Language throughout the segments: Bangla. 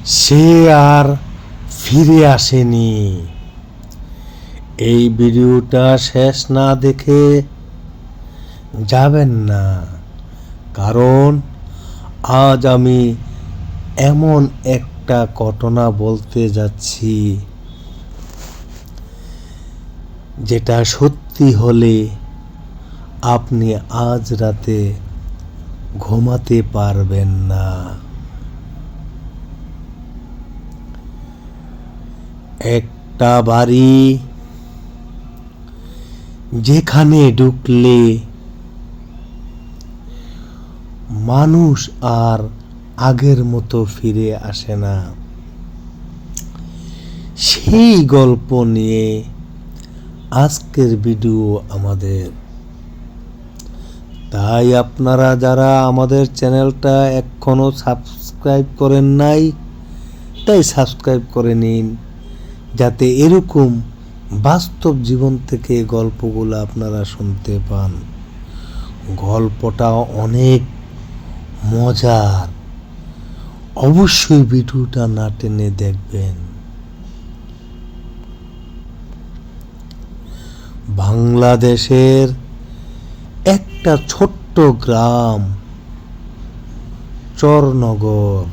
সে আর ফিরে আসেনি। এই ভিডিওটা শেষ না দেখে যাবেন না, কারণ আজ আমি এমন একটা ঘটনা বলতে যাচ্ছি যেটা সত্যি হলে আপনি আজ রাতে ঘুমাতে পারবেন না। একটা বাড়ি যেখানে ঢুকলে মানুষ আর আগের মতো ফিরে আসে না, সেই গল্প নিয়ে আজকের ভিডিও আমাদের। তাই আপনারা যারা আমাদের চ্যানেলটা এখনো সাবস্ক্রাইব করেন নাই, তাই সাবস্ক্রাইব করে নিন, যাতে এরকম বাস্তব জীবন থেকে গল্পগুলো আপনারা শুনতে পান। গল্পটা অনেক মজার, অবশ্যই ভিডিওটা না টেনে দেখবেন। বাংলাদেশের একটা ছোট্ট গ্রাম চরনগর।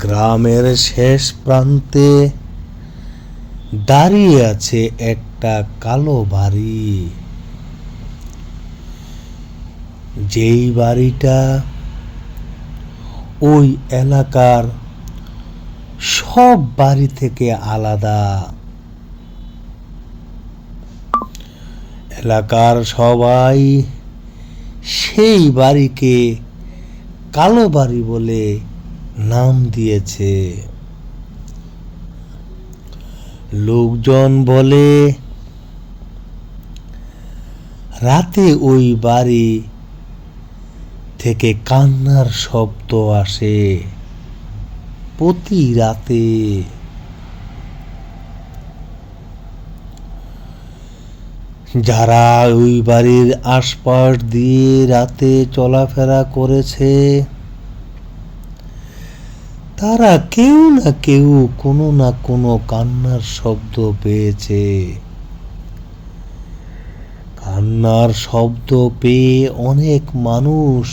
গ্রামের শেষ প্রান্তে দাঁড়িয়ে আছে একটা কালো বাড়ি। যেই বাড়িটা ওই এলাকার সব বাড়ি থেকে আলাদা। এলাকার সবাই সেই বাড়িকে কালো বাড়ি বলে নাম দিয়েছে। লোকজন বলে রাতে ওই বাড়ি থেকে কান্নার শব্দ আসে প্রতি রাতে। যারা ওই বাড়ির আশপাশ দিয়ে রাতে চলাফেরা করেছে, তারা কেউ না কেউ কোনো না কোনো কান্নার শব্দ পেয়েছে। কান্নার শব্দ পেয়ে অনেক মানুষ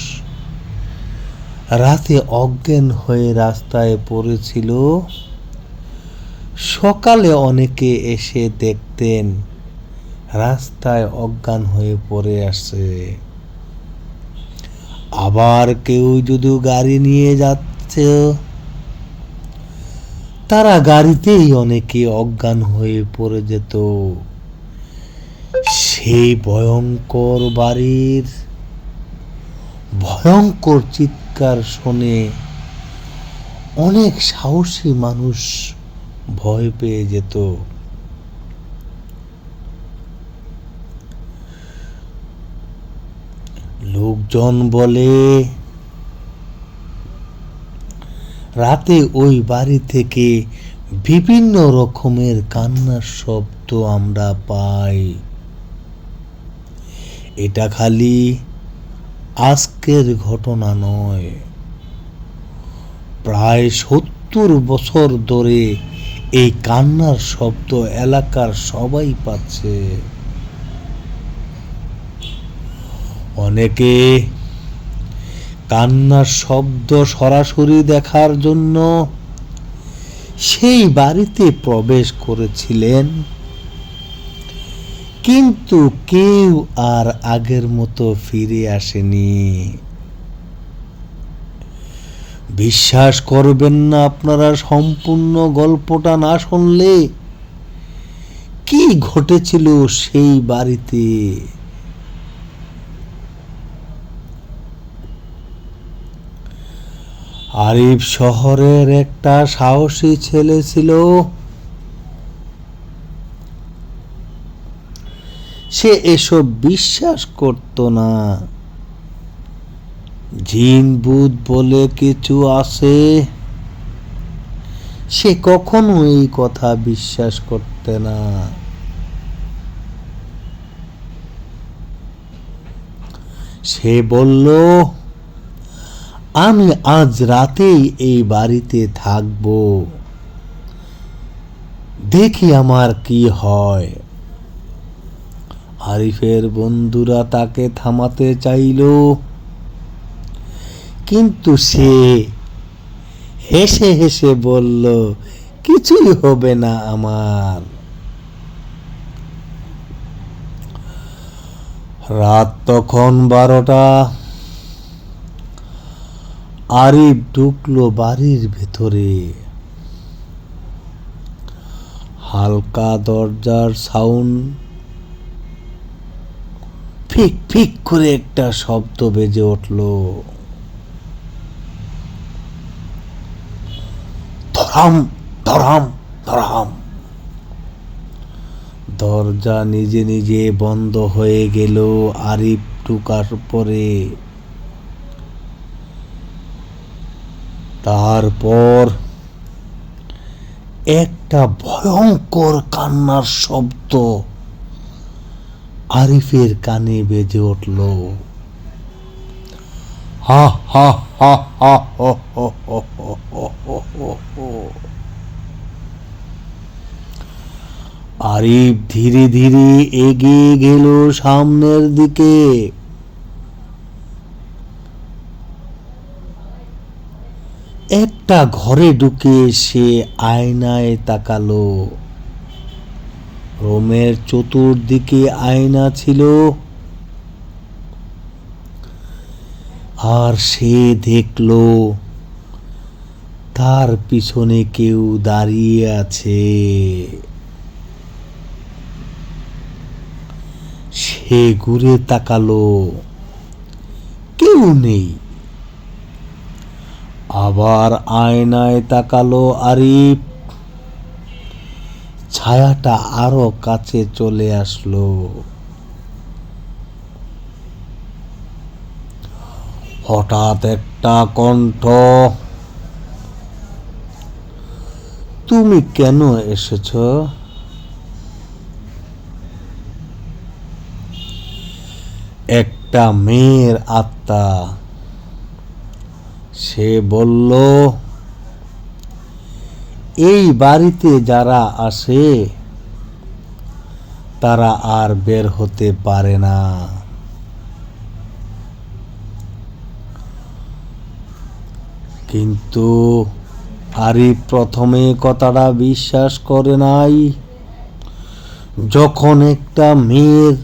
রাতে অজ্ঞান হয়ে রাস্তায় পড়েছিল। সকালে অনেকে এসে দেখতেন রাস্তায় অজ্ঞান হয়ে পড়ে আসছে। আবার কেউ যদি গাড়ি নিয়ে যাচ্ছে, তারা গাড়িতেই অনেকে অজ্ঞান হয়ে পড়ে যেত। সেই ভয়ঙ্কর বাড়ির ভয়ঙ্কর চিৎকার শুনে অনেক সাহসী মানুষ ভয় পেয়ে যেত। লোকজন বলে রাতে ওই বাড়ি থেকে বিভিন্ন রকমের কান্নার শব্দ আমরা পাই। এটা খালি আজকের ঘটনা নয়, প্রায় 70 বছর ধরে এই কান্নার শব্দ এলাকার সবাই পাচ্ছে। অনেকে কান্নার শব্দ সরাসরি দেখার জন্য সেই বাড়িতে প্রবেশ করেছিলেন, কিন্তু কেউ আর আগের মতো ফিরে আসেনি। বিশ্বাস করবেন না আপনারা সম্পূর্ণ গল্পটা না শুনলে, কি ঘটেছিল সেই বাড়িতে। আরিফ শহরের একটা সাহসী ছেলে ছিল। সে এসব বিশ্বাস করত না। জিন ভূত বলে কিছু আছে, সে কখনো এই কথা বিশ্বাস করতে না। সে বলল, আমি আজ রাতেই এই বাড়িতে থাকব, দেখি আমার কি হয়। আরিফের বন্ধুরা তাকে থামাতে চাইল, কিন্তু সে হেসে হেসে বলল, কিছুই হবে না আমার। রাত তখন 12টা। আরিফ ঢুকলো বাড়ির ভেতরে। হালকা দরজার সাউন্ড, ফিক ফিক করে একটা শব্দ বেজে উঠল। ধরাম ধরাম ধরাম। দরজা নিজে নিজে বন্ধ হয়ে গেল আরিফ ঢুকার পরে। তারপর একটা ভয়ঙ্কর কান্নার শব্দ আরিফের কানে বেজে উঠল। হা হা হা হা হো হো হো হো হো হো হো। আরিফ ধীরে ধীরে এগিয়ে গেল সামনের দিকে। একটা ঘরে ঢুকে সে আয়নায় তাকালো। রুমের চতুর্দিকে আয়না ছিল, আর সে দেখল তার পিছনে কেউ দাঁড়িয়ে আছে। সে ঘুরে তাকালো, কেউ নেই। আবার আয়নায় তাকালো আরিফ। ছায়াটা আরো কাছে চলে আসলো। হঠাৎ একটা কণ্ঠ, তুমি কেন এসেছ? একটা মেয়ের আত্মা। সে বলল, এই বাড়িতে যারা আসে তারা আর বের হতে পারে না। কিন্তু আরিফ প্রথমে কথাটা বিশ্বাস করে নাই। যখন একটা মেয়ের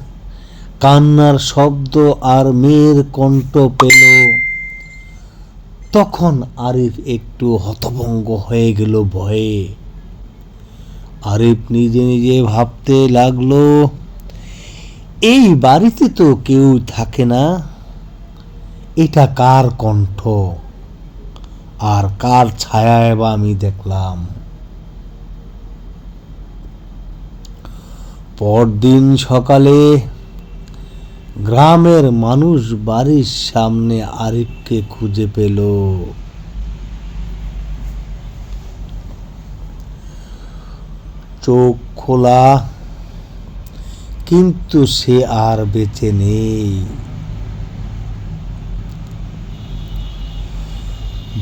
কান্নার শব্দ আর মেয়ের কণ্ঠ পেল, তখন আরিফ একটু হতভম্ব হয়ে গেল ভয়ে। আরিফ নিজে নিজে ভাবতে লাগলো, এই বাড়িতে তো কেউ থাকে না, এটা কার কণ্ঠ আর কার ছায়ায় বা আমি দেখলাম। পরদিন সকালে গ্রামের মানুষ বাড়ির সামনে আরিফকে খুঁজে পেল। চোখ খোলা, কিন্তু সে আর বেঁচে নেই।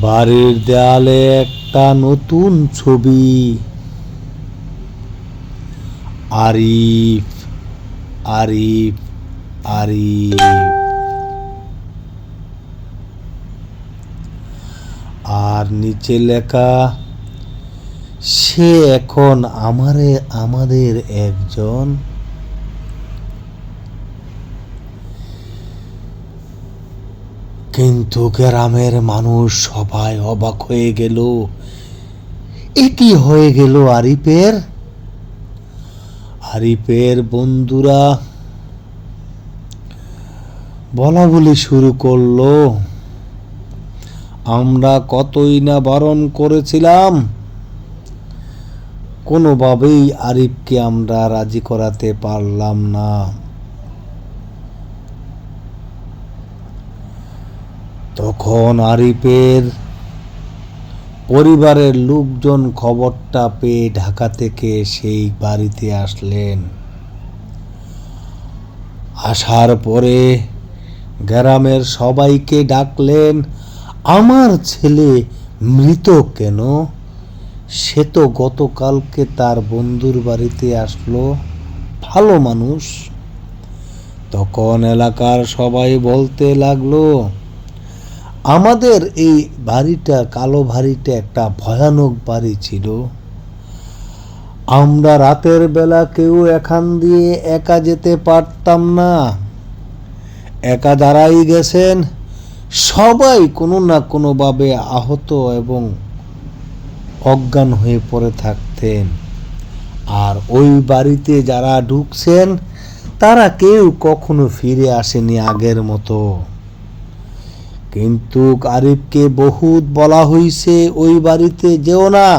বাড়ির দেয়ালে একটা নতুন ছবি, আরিফ আরিফ আরিফ। আর নিচে লেখা, সে এখন আমাদের একজন। কিন্তু গ্রামের মানুষ সবাই অবাক হয়ে গেল। এ কি হয়ে গেল আরিফের? আরিফের বন্ধুরা বলা বলি শুরু করলো, আমরা কতই না বারণ করেছিলাম, কোনোভাবেই আরিফকে আমরা রাজি করাতে পারলাম না। তখন আরিফের পরিবারের লোকজন খবরটা পেয়ে ঢাকা থেকে সেই বাড়িতে আসলেন। আসার পরে গ্রামের সবাইকে ডাকলেন আমার ছেলে মৃত কেন? সে তো গতকালকে তার বন্ধুর বাড়িতে আসলো, ভালো মানুষ। তখন এলাকার সবাই বলতে লাগলো, আমাদের এই বাড়িটা, কালো বাড়িটা একটা ভয়ানক বাড়ি ছিল। আমরা রাতের বেলা কেউ এখান দিয়ে একা যেতে পারতাম না। একা যারাই গেছেন সবাই কোনো না কোনোভাবে আহত এবং অজ্ঞান হয়ে পড়ে থাকতেন। আর ওই বাড়িতে যারা ঢুকছেন তারা কেউ কখনো ফিরে আসেনি আগের মতো। কিন্তু আরিফকে বহুত বলা হয়েছে ওই বাড়িতে যেও না।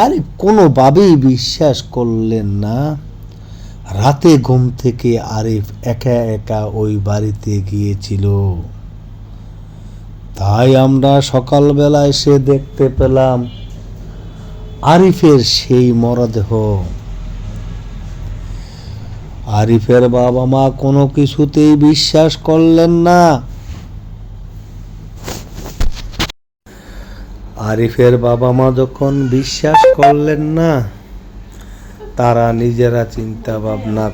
আরিফ কোনোভাবেই বিশ্বাস করলেন না। রাতে ঘুম থেকে আরিফ একা একা ওই বাড়িতে গিয়েছিল। তাই আমরা সকালবেলা এসে দেখতে পেলাম আরিফের সেই মরদেহ। আরিফের বাবা মা কোনো কিছুতেই বিশ্বাস করলেন না। আরিফের বাবা মা যখন বিশ্বাস করলেন না, তারা নিজেরা চিন্তা ভাবনা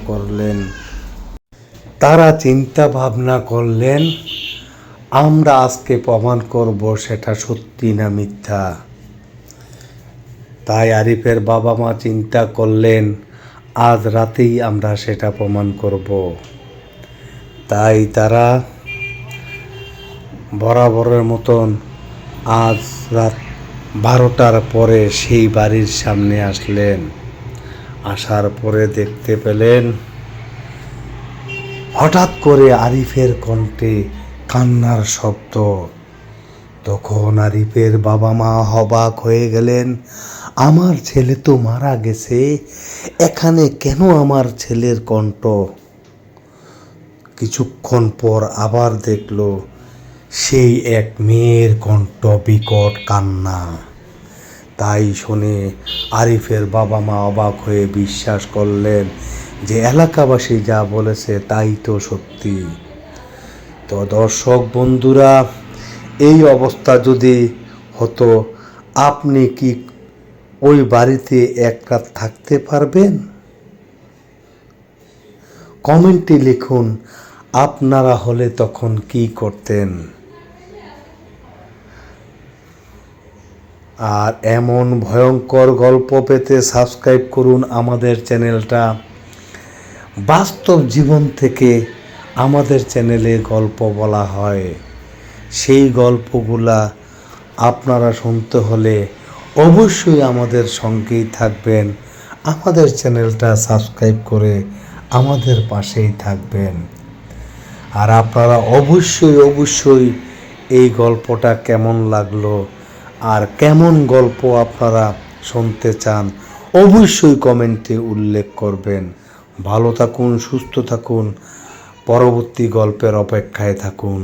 করলেন আমরা আজকে প্রমাণ করব সেটা সত্যি না মিথ্যা। তাই আরিফের বাবা মা চিন্তা করলেন আজ রাতেই আমরা সেটা প্রমাণ করব। তাই তারা বরাবরের মতন আজ রাত 12টার পরে সেই বাড়ির সামনে আসলেন। আসার পরে দেখতে পেলেন হঠাৎ করে আরিফের কণ্ঠে কান্নার শব্দ। তখন আরিফের বাবা মা অবাক হয়ে গেলেন, আমার ছেলে তো মারা গেছে, এখানে কেন আমার ছেলের কণ্ঠ? কিছুক্ষণ পর আবার দেখল সেই এক মেয়ের কণ্ঠ, বিকট কান্না। তাই শুনে আরিফের বাবা মা অবাক হয়ে বিশ্বাস করলেন যে এলাকাবাসী যা বলেছে তাই তো সত্যি। তো দর্শক বন্ধুরা, এই অবস্থা যদি হতো, আপনি কি ওই বাড়িতে এক রাত থাকতে পারবেন? কমেন্টে লিখুন আপনারা হলে তখন কি করতেন। আর এমন ভয়ঙ্কর গল্প পেতে সাবস্ক্রাইব করুন আমাদের চ্যানেলটা। বাস্তব জীবন থেকে আমাদের চ্যানেলে গল্প বলা হয়, সেই গল্পগুলা আপনারা শুনতে হলে অবশ্যই আমাদের সঙ্গেই থাকবেন। আমাদের চ্যানেলটা সাবস্ক্রাইব করে আমাদের পাশেই থাকবেন। আর আপনারা অবশ্যই এই গল্পটা কেমন লাগলো আর কেমন গল্প আপনারা শুনতে চান অবশ্যই কমেন্টে উল্লেখ করবেন। ভালো থাকুন, সুস্থ থাকুন, পরবর্তী গল্পের অপেক্ষায় থাকুন।